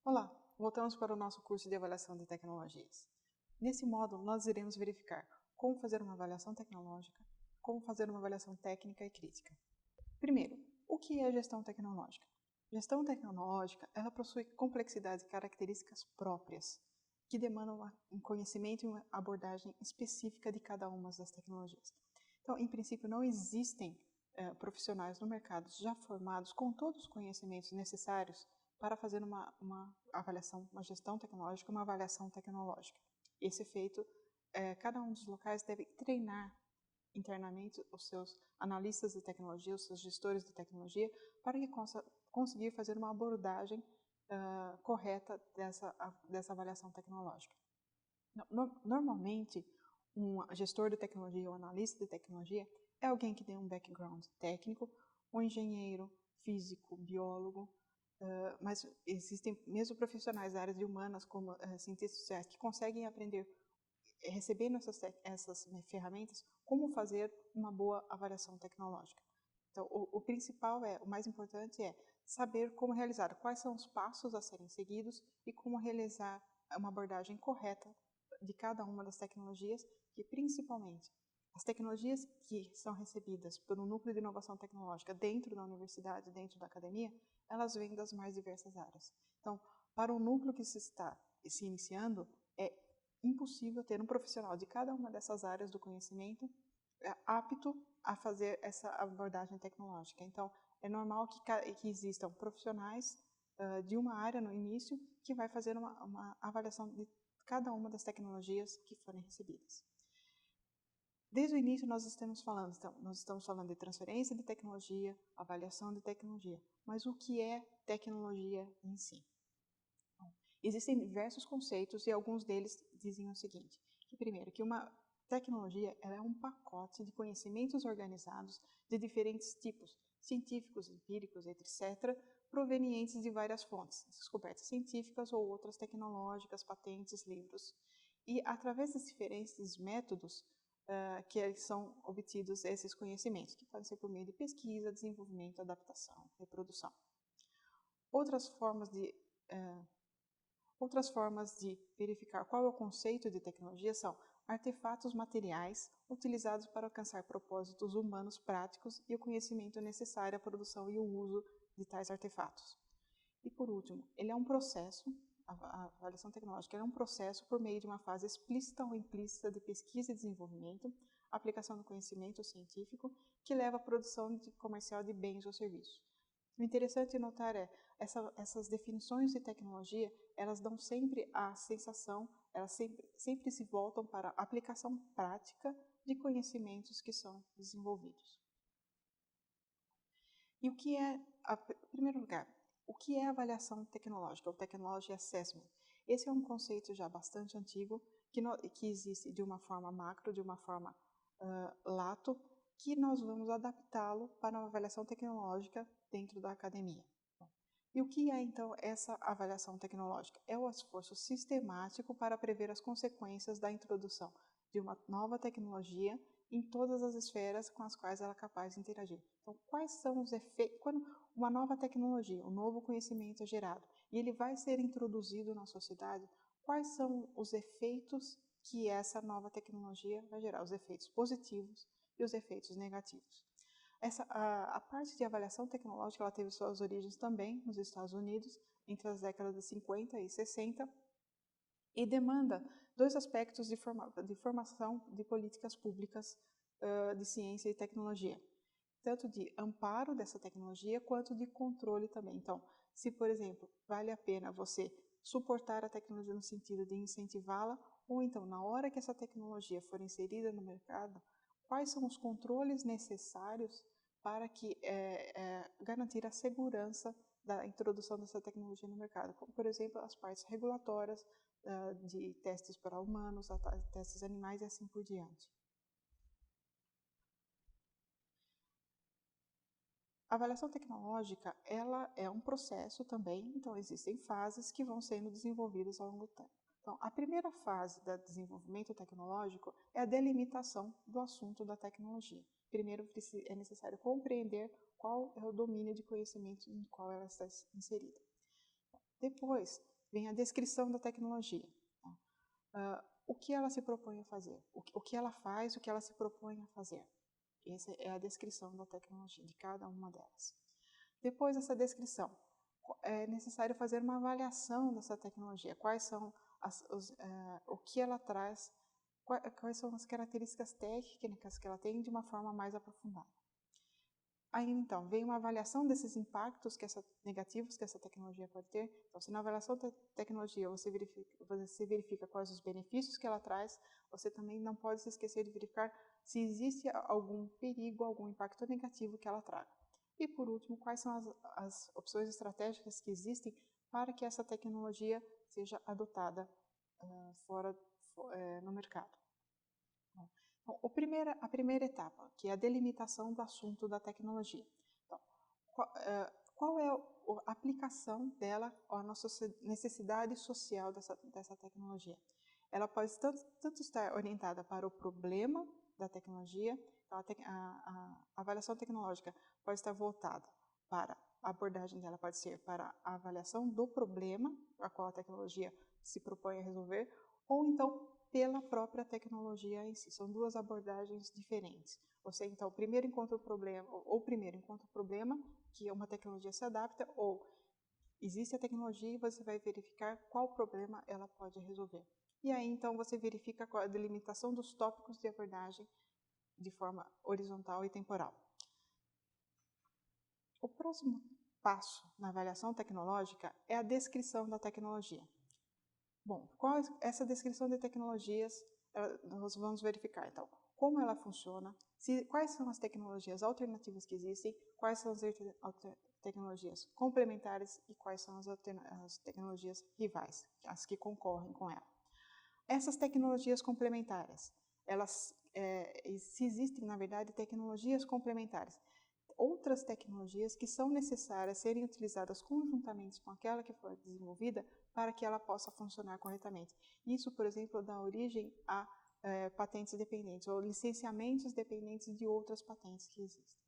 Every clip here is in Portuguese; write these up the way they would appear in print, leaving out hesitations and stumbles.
Olá, voltamos para o nosso curso de avaliação de tecnologias. Nesse módulo, nós iremos verificar como fazer uma avaliação tecnológica, como fazer uma avaliação técnica e crítica. Primeiro, o que é gestão tecnológica? Gestão tecnológica, ela possui complexidades e características próprias, que demandam um conhecimento e uma abordagem específica de cada uma das tecnologias. Então, em princípio, não existem profissionais no mercado já formados com todos os conhecimentos necessários para fazer uma avaliação, uma gestão tecnológica, uma avaliação tecnológica. Esse feito, cada um dos locais deve treinar internamente os seus analistas de tecnologia, os seus gestores de tecnologia, para que conseguir fazer uma abordagem correta dessa avaliação tecnológica. Normalmente, um gestor de tecnologia ou analista de tecnologia é alguém que tem um background técnico, um engenheiro, físico, biólogo, mas existem mesmo profissionais da área de humanas, como cientistas sociais, que conseguem aprender, recebendo essas ferramentas, como fazer uma boa avaliação tecnológica. Então, o principal o mais importante é saber como realizar, quais são os passos a serem seguidos e como realizar uma abordagem correta de cada uma das tecnologias, e principalmente as tecnologias que são recebidas pelo núcleo de inovação tecnológica dentro da universidade, dentro da academia, elas vêm das mais diversas áreas. Então, para o núcleo que se está se iniciando, é impossível ter um profissional de cada uma dessas áreas do conhecimento apto a fazer essa abordagem tecnológica. Então, é normal que existam profissionais de uma área no início que vai fazer uma avaliação de cada uma das tecnologias que forem recebidas. Desde o início nós estamos falando de transferência de tecnologia, avaliação de tecnologia, mas o que é tecnologia em si? Bom, existem diversos conceitos e alguns deles dizem o seguinte, que primeiro, que uma tecnologia ela é um pacote de conhecimentos organizados de diferentes tipos, científicos, empíricos, etc., provenientes de várias fontes, descobertas científicas ou outras tecnológicas, patentes, livros. E através dos diferentes métodos que são obtidos esses conhecimentos, que podem ser por meio de pesquisa, desenvolvimento, adaptação, reprodução. Outras formas de verificar qual é o conceito de tecnologia são artefatos materiais utilizados para alcançar propósitos humanos práticos e o conhecimento necessário à produção e o uso de tais artefatos. E por último, ele é um processo, a avaliação tecnológica é um processo por meio de uma fase explícita ou implícita de pesquisa e desenvolvimento, aplicação do conhecimento científico, que leva à produção comercial de bens ou serviços. O interessante notar essas definições de tecnologia, elas dão sempre a sensação, elas sempre se voltam para a aplicação prática de conhecimentos que são desenvolvidos. E o que é, em primeiro lugar, o que é avaliação tecnológica, ou Technology Assessment? Esse é um conceito já bastante antigo, que existe de uma forma macro, de uma forma lato, que nós vamos adaptá-lo para uma avaliação tecnológica dentro da academia. E o que é, então, essa avaliação tecnológica? É o esforço sistemático para prever as consequências da introdução de uma nova tecnologia em todas as esferas com as quais ela é capaz de interagir. Então, quais são os efeitos? Quando uma nova tecnologia, um novo conhecimento é gerado e ele vai ser introduzido na sociedade, quais são os efeitos que essa nova tecnologia vai gerar? Os efeitos positivos e os efeitos negativos. A parte de avaliação tecnológica ela teve suas origens também nos Estados Unidos, entre as décadas de 50 e 60, e demanda dois aspectos de formação de políticas públicas de ciência e tecnologia, tanto de amparo dessa tecnologia quanto de controle também. Então, se, por exemplo, vale a pena você suportar a tecnologia no sentido de incentivá-la, ou então, na hora que essa tecnologia for inserida no mercado, quais são os controles necessários para garantir a segurança da introdução dessa tecnologia no mercado, como, por exemplo, as partes regulatórias de testes para humanos, testes animais e assim por diante. A avaliação tecnológica, ela é um processo também, então existem fases que vão sendo desenvolvidas ao longo do tempo. Então, a primeira fase do desenvolvimento tecnológico é a delimitação do assunto da tecnologia. Primeiro, é necessário compreender qual é o domínio de conhecimento no qual ela está inserida. Depois, vem a descrição da tecnologia. O que ela se propõe a fazer, o que ela faz, o que ela se propõe a fazer. Essa é a descrição da tecnologia, de cada uma delas. Depois dessa descrição, é necessário fazer uma avaliação dessa tecnologia. Quais são o que ela traz, quais são as características técnicas que ela tem de uma forma mais aprofundada. Aí, então, vem uma avaliação desses impactos negativos que essa tecnologia pode ter. Então, se na avaliação da tecnologia você verifica quais os benefícios que ela traz, você também não pode se esquecer de verificar se existe algum perigo, algum impacto negativo que ela traga. E, por último, quais são as opções estratégicas que existem para que essa tecnologia seja adotada no mercado. Bom, a primeira etapa, que é a delimitação do assunto da tecnologia. Então, qual é a aplicação dela à nossa necessidade social dessa tecnologia? Ela pode tanto estar orientada para o problema da tecnologia, a avaliação tecnológica pode estar voltada para a abordagem dela, pode ser para a avaliação do problema a qual a tecnologia se propõe a resolver, ou então pela própria tecnologia em si. São duas abordagens diferentes. Você, então, primeiro encontra o problema, que uma tecnologia se adapta, ou existe a tecnologia e você vai verificar qual problema ela pode resolver. E aí, então, você verifica a delimitação dos tópicos de abordagem de forma horizontal e temporal. O próximo passo na avaliação tecnológica é a descrição da tecnologia. Bom, essa descrição de tecnologias, nós vamos verificar, então, como ela funciona, quais são as tecnologias alternativas que existem, quais são as tecnologias complementares e quais são as tecnologias rivais, as que concorrem com ela. Essas tecnologias complementares, se existem, na verdade, tecnologias complementares, outras tecnologias que são necessárias serem utilizadas conjuntamente com aquela que foi desenvolvida para que ela possa funcionar corretamente. Isso, por exemplo, dá origem a patentes dependentes ou licenciamentos dependentes de outras patentes que existem.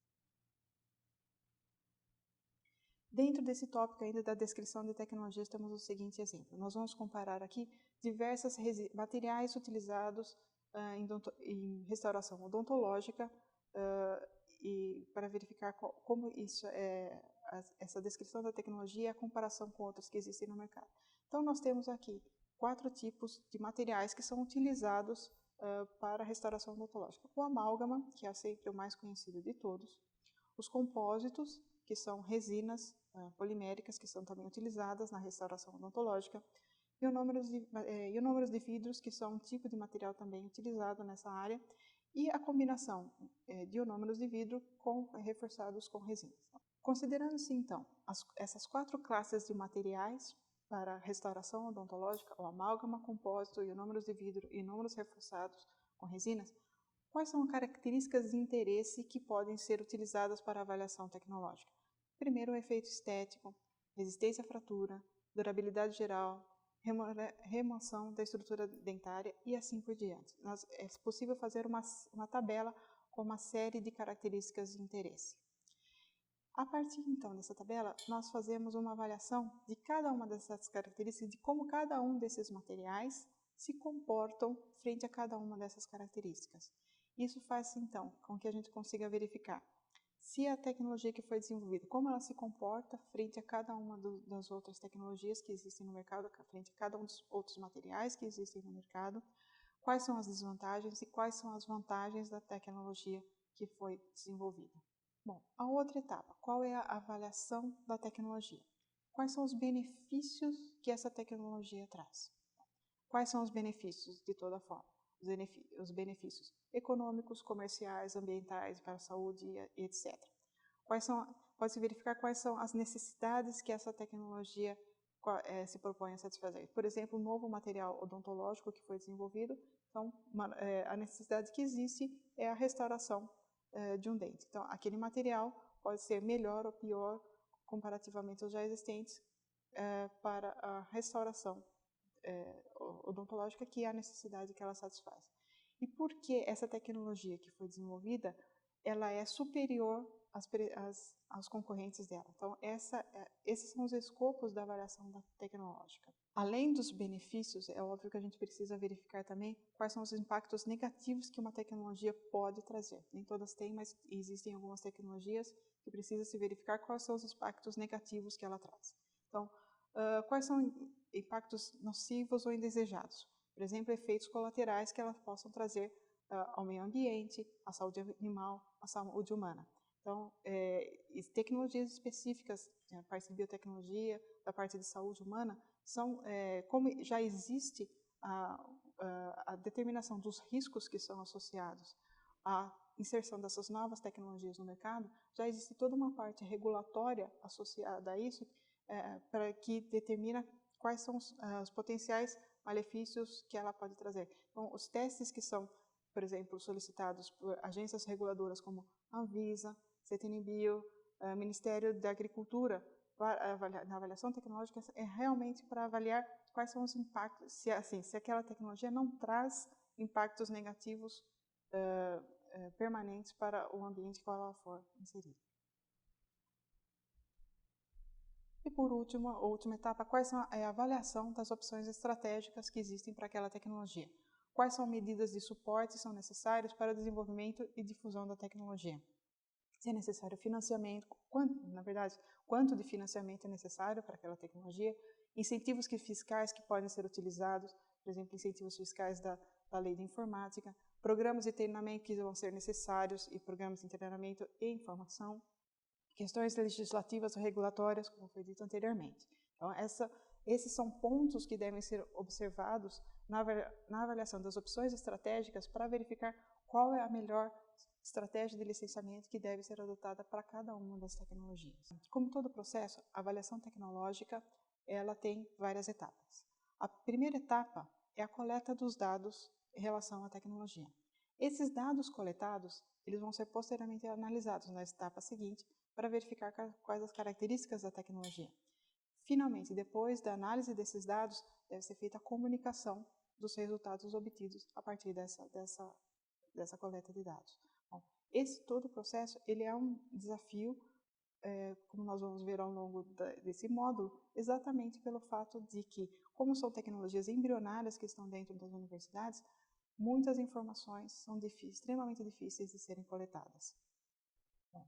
Dentro desse tópico ainda da descrição de tecnologias, temos o seguinte exemplo. Nós vamos comparar aqui diversos materiais utilizados em restauração odontológica e para verificar como essa descrição da tecnologia e a comparação com outras que existem no mercado. Então, nós temos aqui 4 tipos de materiais que são utilizados para a restauração odontológica. O amálgama, que é sempre o mais conhecido de todos. Os compósitos, que são resinas poliméricas, que são também utilizadas na restauração odontológica. Ionômeros de vidros, que são um tipo de material também utilizado nessa área. E a combinação de ionômeros de vidro reforçados com resinas. Considerando-se, então, essas 4 classes de materiais para restauração odontológica, o amálgama, compósito, ionômeros de vidro e ionômeros reforçados com resinas, quais são as características de interesse que podem ser utilizadas para avaliação tecnológica? Primeiro, o efeito estético, resistência à fratura, durabilidade geral, remoção da estrutura dentária e assim por diante. É possível fazer uma tabela com uma série de características de interesse. A partir, então, dessa tabela, nós fazemos uma avaliação de cada uma dessas características, de como cada um desses materiais se comportam frente a cada uma dessas características. Isso faz, então, com que a gente consiga verificar se a tecnologia que foi desenvolvida, como ela se comporta frente a cada uma das outras tecnologias que existem no mercado, frente a cada um dos outros materiais que existem no mercado, quais são as desvantagens e quais são as vantagens da tecnologia que foi desenvolvida. Bom, a outra etapa, qual é a avaliação da tecnologia? Quais são os benefícios que essa tecnologia traz? Quais são os benefícios de toda forma? Os benefícios econômicos, comerciais, ambientais, para a saúde e etc. Pode-se verificar quais são as necessidades que essa tecnologia se propõe a satisfazer. Por exemplo, um novo material odontológico que foi desenvolvido, então a necessidade que existe é a restauração de um dente. Então, aquele material pode ser melhor ou pior comparativamente aos já existentes para a restauração odontológica, que é a necessidade que ela satisfaz. E por que essa tecnologia que foi desenvolvida, ela é superior aos concorrentes dela? Então, esses são os escopos da avaliação tecnológica. Além dos benefícios, é óbvio que a gente precisa verificar também quais são os impactos negativos que uma tecnologia pode trazer. Nem todas têm, mas existem algumas tecnologias que precisa se verificar quais são os impactos negativos que ela traz. Então, quais são impactos nocivos ou indesejados? Por exemplo, efeitos colaterais que elas possam trazer ao meio ambiente, à saúde animal, à saúde humana. Então, tecnologias específicas, a parte de biotecnologia, da parte de saúde humana, são, como já existe a determinação dos riscos que são associados à inserção dessas novas tecnologias no mercado, já existe toda uma parte regulatória associada a isso, para que determina quais são os potenciais malefícios que ela pode trazer. Então, os testes que são, por exemplo, solicitados por agências reguladoras como a Anvisa, CTNBio, Ministério da Agricultura, na avaliação tecnológica, é realmente para avaliar quais são os impactos, se aquela tecnologia não traz impactos negativos permanentes para o ambiente qual ela for inserida. E por último, a última etapa, quais são a avaliação das opções estratégicas que existem para aquela tecnologia? Quais são medidas de suporte que são necessárias para o desenvolvimento e difusão da tecnologia? Se é necessário financiamento, quanto de financiamento é necessário para aquela tecnologia? Incentivos fiscais que podem ser utilizados, por exemplo, incentivos fiscais da lei de informática, programas de treinamento que vão ser necessários e programas de treinamento e informação, questões legislativas ou regulatórias, como foi dito anteriormente. Então, esses são pontos que devem ser observados na avaliação das opções estratégicas para verificar qual é a melhor estratégia de licenciamento que deve ser adotada para cada uma das tecnologias. Como todo processo, a avaliação tecnológica ela tem várias etapas. A primeira etapa é a coleta dos dados em relação à tecnologia. Esses dados coletados eles vão ser posteriormente analisados na etapa seguinte para verificar quais as características da tecnologia. Finalmente, depois da análise desses dados, deve ser feita a comunicação dos resultados obtidos a partir dessa coleta de dados. Bom, todo o processo ele é um desafio, como nós vamos ver ao longo desse módulo, exatamente pelo fato de que, como são tecnologias embrionárias que estão dentro das universidades, muitas informações são extremamente difíceis de serem coletadas. Bom,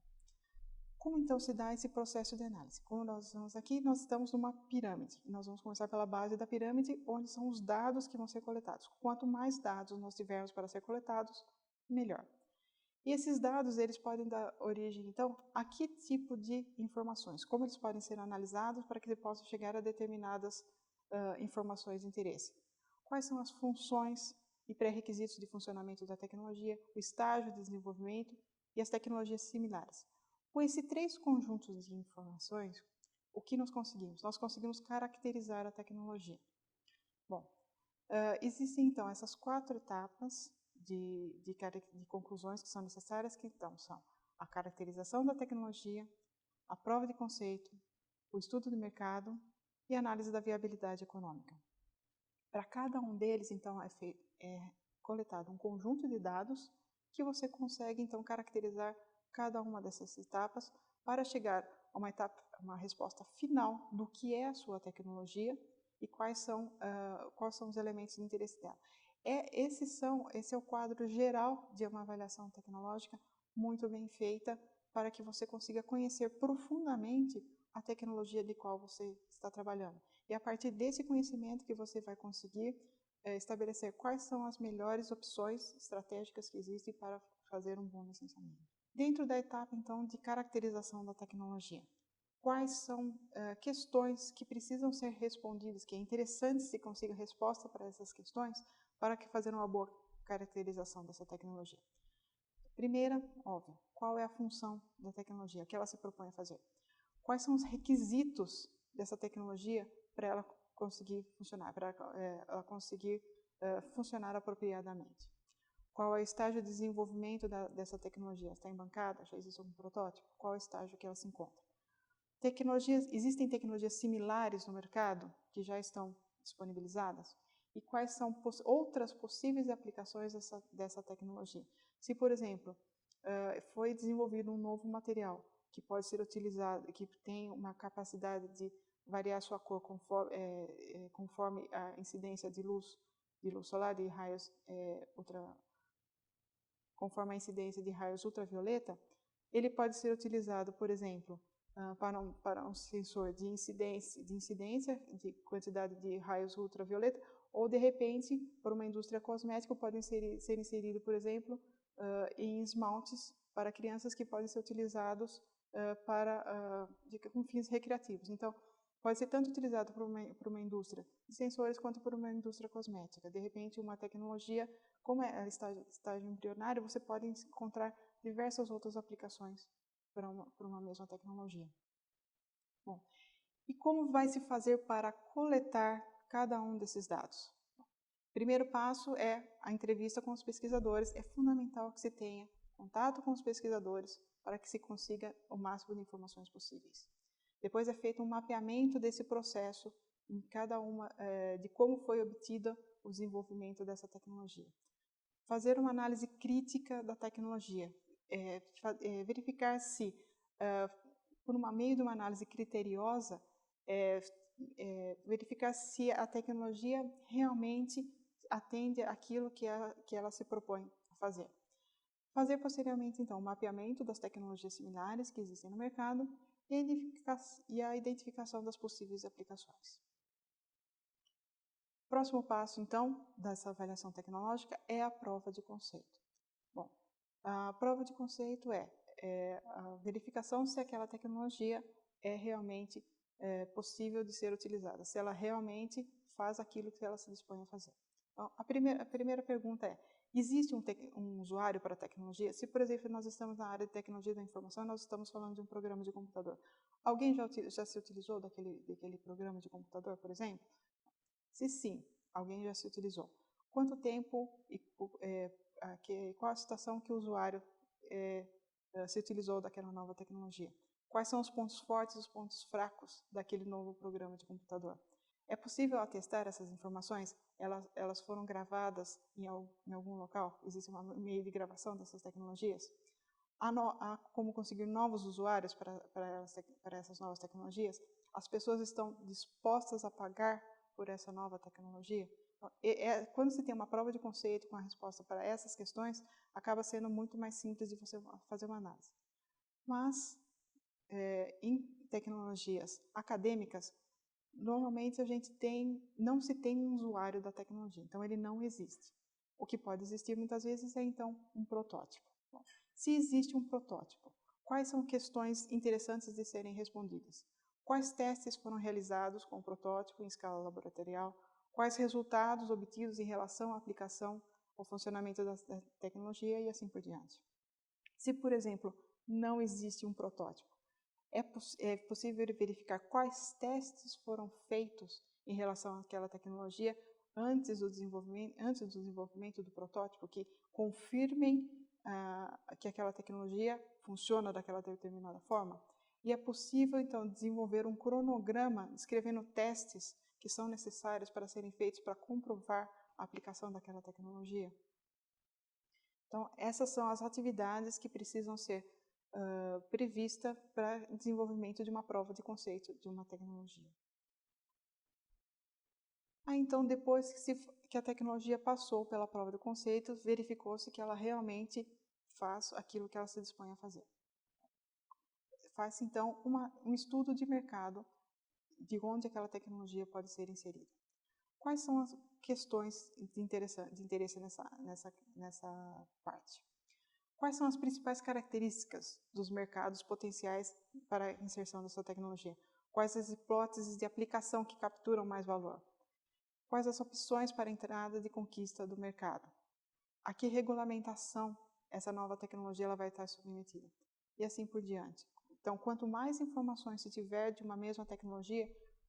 como então se dá esse processo de análise? Como nós vemos aqui, nós estamos numa pirâmide. Nós vamos começar pela base da pirâmide, onde são os dados que vão ser coletados. Quanto mais dados nós tivermos para ser coletados, melhor. E esses dados, eles podem dar origem, então, a que tipo de informações? Como eles podem ser analisados para que possam chegar a determinadas informações de interesse? Quais são as funções e pré-requisitos de funcionamento da tecnologia, o estágio de desenvolvimento e as tecnologias similares? Com esses três conjuntos de informações, o que nós conseguimos? Nós conseguimos caracterizar a tecnologia. Bom, existem então essas 4 etapas de conclusões que são necessárias, que então são a caracterização da tecnologia, a prova de conceito, o estudo de mercado e a análise da viabilidade econômica. Para cada um deles, então, é coletado um conjunto de dados que você consegue, então, caracterizar cada uma dessas etapas para chegar a uma resposta final do que é a sua tecnologia e quais são os elementos de interesse dela. Esse é o quadro geral de uma avaliação tecnológica muito bem feita para que você consiga conhecer profundamente a tecnologia de qual você está trabalhando. E a partir desse conhecimento que você vai conseguir estabelecer quais são as melhores opções estratégicas que existem para fazer um bom licenciamento. Dentro da etapa, então, de caracterização da tecnologia, quais são questões que precisam ser respondidas, que é interessante se consiga resposta para essas questões, para que fazer uma boa caracterização dessa tecnologia. Primeira, óbvio, qual é a função da tecnologia, o que ela se propõe a fazer? Quais são os requisitos dessa tecnologia para ela conseguir funcionar, para ela conseguir funcionar apropriadamente? Qual é o estágio de desenvolvimento dessa tecnologia? Está embancada? Já existe algum protótipo? Qual é o estágio que ela se encontra? Existem tecnologias similares no mercado que já estão disponibilizadas? E quais são outras possíveis aplicações dessa tecnologia? Se, por exemplo, foi desenvolvido um novo material que pode ser utilizado, que tem uma capacidade de variar sua cor conforme a incidência de luz solar, de raios conforme a incidência de raios ultravioleta, ele pode ser utilizado, por exemplo, para um sensor de incidência de quantidade de raios ultravioleta, ou de repente, para uma indústria cosmética, pode ser inserido, por exemplo, em esmaltes para crianças que podem ser utilizados com fins recreativos. Então, pode ser tanto utilizado por uma indústria de sensores quanto por uma indústria cosmética. De repente, uma tecnologia, como é estágio embrionário, você pode encontrar diversas outras aplicações para uma mesma tecnologia. Bom, e como vai se fazer para coletar cada um desses dados? Primeiro passo é a entrevista com os pesquisadores. É fundamental que se tenha contato com os pesquisadores para que se consiga o máximo de informações possíveis. Depois é feito um mapeamento desse processo em cada uma, de como foi obtido o desenvolvimento dessa tecnologia. Fazer uma análise crítica da tecnologia, verificar se, por meio de uma análise criteriosa, verificar se a tecnologia realmente atende àquilo que ela se propõe a fazer. Fazer posteriormente, então, o mapeamento das tecnologias similares que existem no mercado e a identificação das possíveis aplicações. O próximo passo, então, dessa avaliação tecnológica é a prova de conceito. Bom, a prova de conceito é a verificação se aquela tecnologia é realmente possível de ser utilizada, se ela realmente faz aquilo que ela se dispõe a fazer. Então, a primeira pergunta é: existe um usuário para a tecnologia? Se, por exemplo, nós estamos na área de tecnologia da informação, nós estamos falando de um programa de computador. Alguém já se utilizou daquele programa de computador, por exemplo? Se sim, alguém já se utilizou. Quanto tempo e qual a situação que o usuário se utilizou daquela nova tecnologia? Quais são os pontos fortes e os pontos fracos daquele novo programa de computador? É possível atestar essas informações? Elas foram gravadas em algum local? Existe um meio de gravação dessas tecnologias? Há como conseguir novos usuários para essas novas tecnologias? As pessoas estão dispostas a pagar por essa nova tecnologia? Então, quando se tem uma prova de conceito com a resposta para essas questões, acaba sendo muito mais simples de você fazer uma análise. Mas, em tecnologias acadêmicas, normalmente não se tem um usuário da tecnologia, então ele não existe. O que pode existir muitas vezes é então um protótipo. Bom, se existe um protótipo, quais são questões interessantes de serem respondidas? Quais testes foram realizados com o protótipo em escala laboratorial? Quais resultados obtidos em relação à aplicação ou funcionamento da tecnologia e assim por diante? Se, por exemplo, não existe um protótipo, é possível verificar quais testes foram feitos em relação àquela tecnologia antes do desenvolvimento do protótipo, que confirmem que aquela tecnologia funciona daquela determinada forma. E é possível, então, desenvolver um cronograma descrevendo testes que são necessários para serem feitos para comprovar a aplicação daquela tecnologia. Então, essas são as atividades que precisam ser prevista para desenvolvimento de uma prova de conceito de uma tecnologia. Então, depois que a tecnologia passou pela prova de conceito, verificou-se que ela realmente faz aquilo que ela se dispõe a fazer. Faz-se, então, um estudo de mercado de onde aquela tecnologia pode ser inserida. Quais são as questões de interesse nessa parte? Quais são as principais características dos mercados potenciais para a inserção dessa tecnologia? Quais as hipóteses de aplicação que capturam mais valor? Quais as opções para a entrada de conquista do mercado? A que regulamentação essa nova tecnologia ela vai estar submetida? E assim por diante. Então, quanto mais informações se tiver de uma mesma tecnologia,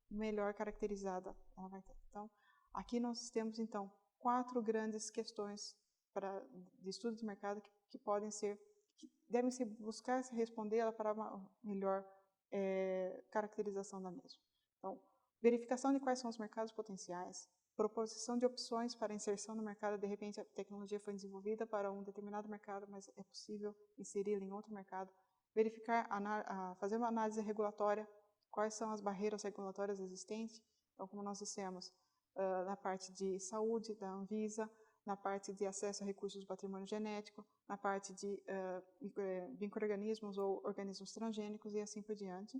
melhor caracterizada ela vai ter. Então, aqui nós temos, então, 4 grandes questões de estudo de mercado que devem ser buscar se responder ela para uma melhor caracterização da mesma. Então, verificação de quais são os mercados potenciais, proposição de opções para inserção no mercado. De repente, a tecnologia foi desenvolvida para um determinado mercado, mas é possível inseri-la em outro mercado. Verificar, fazer uma análise regulatória, quais são as barreiras regulatórias existentes. Então, como nós dissemos, na parte de saúde da Anvisa, na parte de acesso a recursos do patrimônio genético, na parte de micro-organismos ou organismos transgênicos e assim por diante.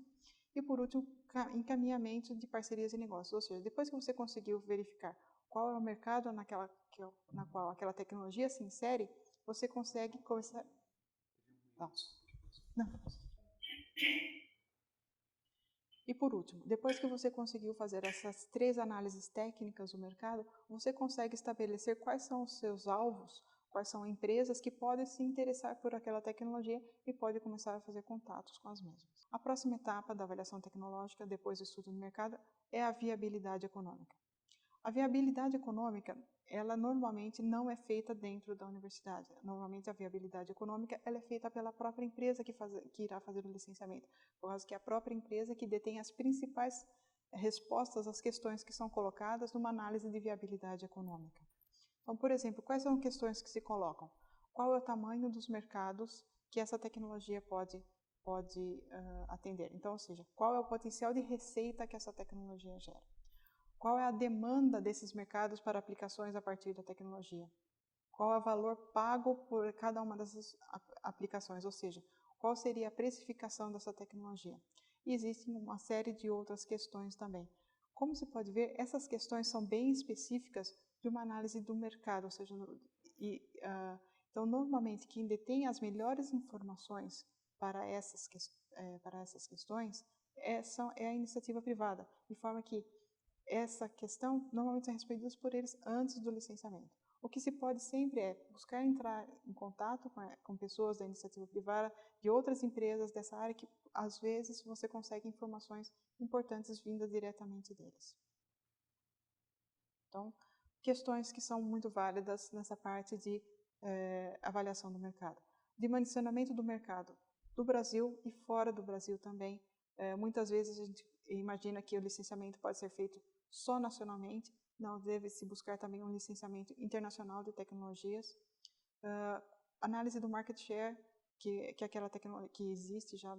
E, por último, encaminhamento de parcerias e negócios. Ou seja, depois que você conseguiu verificar qual é o mercado na qual aquela tecnologia se insere, você consegue começar... Não. E, por último, depois que você conseguiu fazer essas 3 análises técnicas do mercado, você consegue estabelecer quais são os seus alvos, quais são empresas que podem se interessar por aquela tecnologia e podem começar a fazer contatos com as mesmas. A próxima etapa da avaliação tecnológica, depois do estudo do mercado, é a viabilidade econômica. A viabilidade econômica, ela normalmente não é feita dentro da universidade. Normalmente a viabilidade econômica ela é feita pela própria empresa que irá fazer o licenciamento, por causa que é a própria empresa que detém as principais respostas às questões que são colocadas numa análise de viabilidade econômica. Então, por exemplo, quais são as questões que se colocam? Qual é o tamanho dos mercados que essa tecnologia pode atender? Então, ou seja, qual é o potencial de receita que essa tecnologia gera? Qual é a demanda desses mercados para aplicações a partir da tecnologia? Qual é o valor pago por cada uma dessas aplicações? Ou seja, qual seria a precificação dessa tecnologia? E existem uma série de outras questões também. Como se pode ver, essas questões são bem específicas de uma análise do mercado. Ou seja, então, normalmente, quem detém as melhores informações para essas questões é a iniciativa privada, de forma que essa questão normalmente são respondidas por eles antes do licenciamento. O que se pode sempre é buscar entrar em contato com pessoas da iniciativa privada, de outras empresas dessa área, que às vezes você consegue informações importantes vindas diretamente deles. Então, questões que são muito válidas nessa parte de avaliação do mercado. Dimensionamento do mercado do Brasil e fora do Brasil também. Muitas vezes a gente imagina que o licenciamento pode ser feito só nacionalmente, não deve-se buscar também um licenciamento internacional de tecnologias. Análise do market share, que é aquela tecnologia que existe já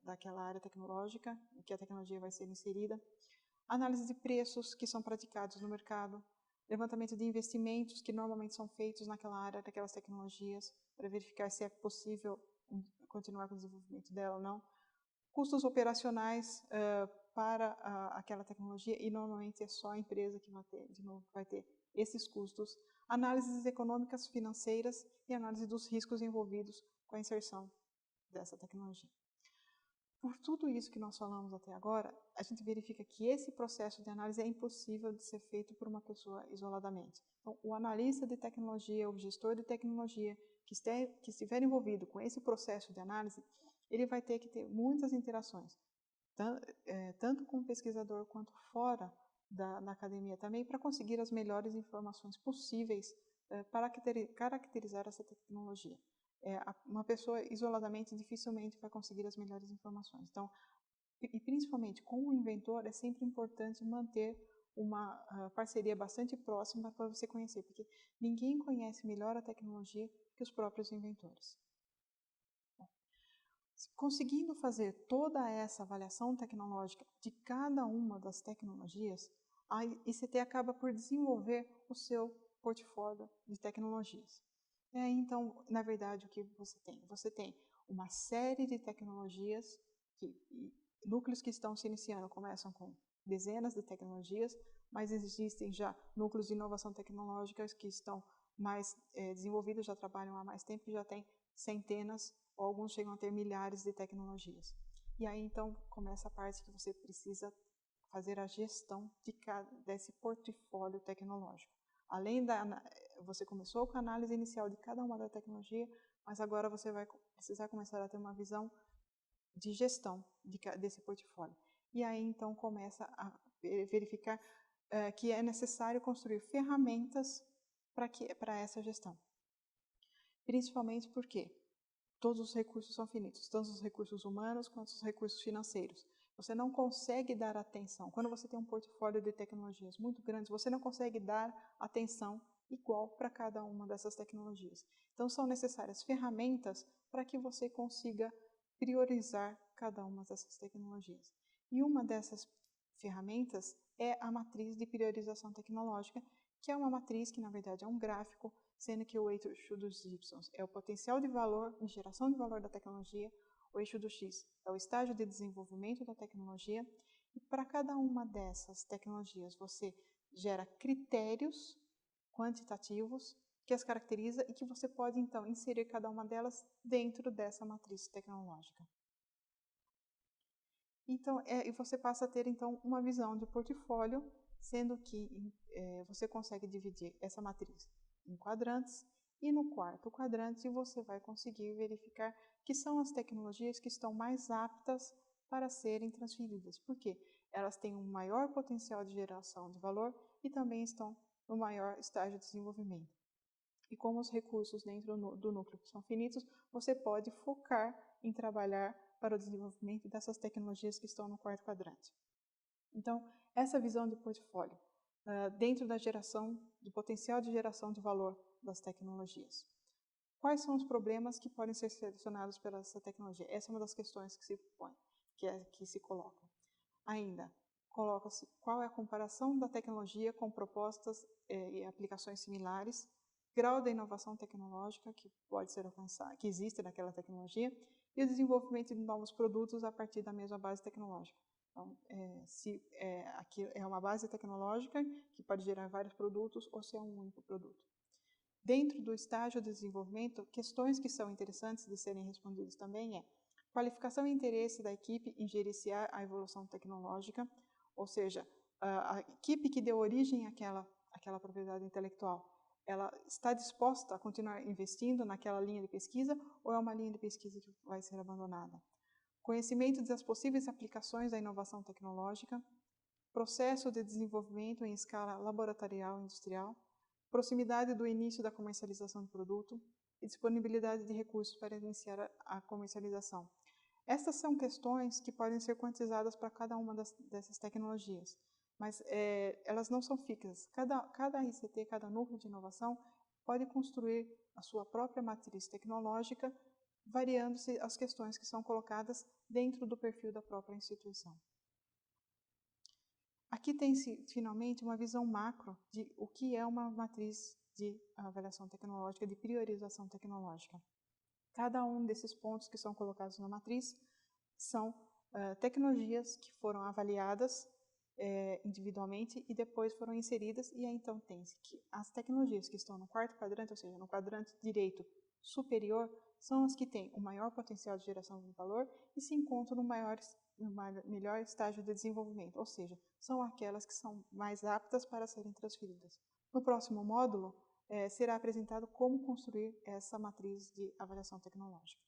daquela área tecnológica, que a tecnologia vai ser inserida. Análise de preços que são praticados no mercado. Levantamento de investimentos que normalmente são feitos naquela área, daquelas tecnologias, para verificar se é possível continuar com o desenvolvimento dela ou não. Custos operacionais para aquela tecnologia, e normalmente é só a empresa que vai ter esses custos. Análises econômicas, financeiras e análise dos riscos envolvidos com a inserção dessa tecnologia. Por tudo isso que nós falamos até agora, a gente verifica que esse processo de análise é impossível de ser feito por uma pessoa isoladamente. Então, o analista de tecnologia, o gestor de tecnologia que estiver envolvido com esse processo de análise, ele vai ter que ter muitas interações, tanto com o pesquisador quanto fora da academia também, para conseguir as melhores informações possíveis para caracterizar essa tecnologia. Uma pessoa isoladamente dificilmente vai conseguir as melhores informações. Então, e principalmente com o inventor, é sempre importante manter uma parceria bastante próxima para você conhecer, porque ninguém conhece melhor a tecnologia que os próprios inventores. Conseguindo fazer toda essa avaliação tecnológica de cada uma das tecnologias, a ICT acaba por desenvolver o seu portfólio de tecnologias. E aí, então, na verdade, o que você tem? Você tem uma série de tecnologias, núcleos que estão se iniciando começam com dezenas de tecnologias, mas existem já núcleos de inovação tecnológica que estão mais desenvolvidos, já trabalham há mais tempo e já tem centenas, ou alguns chegam a ter milhares de tecnologias. E aí, então, começa a parte que você precisa fazer a gestão desse portfólio tecnológico. Você começou com a análise inicial de cada uma da tecnologia, mas agora você vai precisar começar a ter uma visão de gestão desse portfólio. E aí, então, começa a verificar que é necessário construir ferramentas para essa gestão. principalmente porque todos os recursos são finitos, tanto os recursos humanos quanto os recursos financeiros. Você não consegue dar atenção. Quando você tem um portfólio de tecnologias muito grande, você não consegue dar atenção igual para cada uma dessas tecnologias. Então, são necessárias ferramentas para que você consiga priorizar cada uma dessas tecnologias. E uma dessas ferramentas é a matriz de priorização tecnológica, que é uma matriz que, na verdade, é um gráfico, sendo que o eixo dos Y é o potencial de valor, de geração de valor da tecnologia, o eixo do X é o estágio de desenvolvimento da tecnologia, e para cada uma dessas tecnologias você gera critérios quantitativos que as caracteriza e que você pode, então, inserir cada uma delas dentro dessa matriz tecnológica. Então, e você passa a ter, então, uma visão de portfólio, sendo que você consegue dividir essa matriz em quadrantes, e no quarto quadrante você vai conseguir verificar que são as tecnologias que estão mais aptas para serem transferidas. Por quê? Elas têm um maior potencial de geração de valor e também estão no maior estágio de desenvolvimento. E como os recursos dentro do núcleo são finitos, você pode focar em trabalhar para o desenvolvimento dessas tecnologias que estão no quarto quadrante. Então, essa visão de portfólio, dentro da geração, do potencial de geração de valor das tecnologias. Quais são os problemas que podem ser selecionados pela essa tecnologia? Essa é uma das questões que se põe, que se coloca. Ainda, coloca-se qual é a comparação da tecnologia com propostas e aplicações similares, grau da inovação tecnológica que pode ser alcançada, que existe naquela tecnologia, e o desenvolvimento de novos produtos a partir da mesma base tecnológica. Então, se aqui é uma base tecnológica que pode gerar vários produtos ou se é um único produto. Dentro do estágio de desenvolvimento, questões que são interessantes de serem respondidas também é qualificação e interesse da equipe em gerenciar a evolução tecnológica, ou seja, a equipe que deu origem àquela propriedade intelectual, ela está disposta a continuar investindo naquela linha de pesquisa ou é uma linha de pesquisa que vai ser abandonada? Conhecimento das possíveis aplicações da inovação tecnológica, processo de desenvolvimento em escala laboratorial e industrial, proximidade do início da comercialização do produto e disponibilidade de recursos para iniciar a comercialização. Estas são questões que podem ser quantizadas para cada uma dessas tecnologias, mas elas não são fixas. Cada ICT, cada núcleo de inovação pode construir a sua própria matriz tecnológica, variando-se as questões que são colocadas dentro do perfil da própria instituição. Aqui tem-se, finalmente, uma visão macro de o que é uma matriz de avaliação tecnológica, de priorização tecnológica. Cada um desses pontos que são colocados na matriz são tecnologias que foram avaliadas individualmente e depois foram inseridas, e aí então tem-se que as tecnologias que estão no quarto quadrante, ou seja, no quadrante direito superior, são as que têm o maior potencial de geração de valor e se encontram no melhor estágio de desenvolvimento, ou seja, são aquelas que são mais aptas para serem transferidas. No próximo módulo, será apresentado como construir essa matriz de avaliação tecnológica.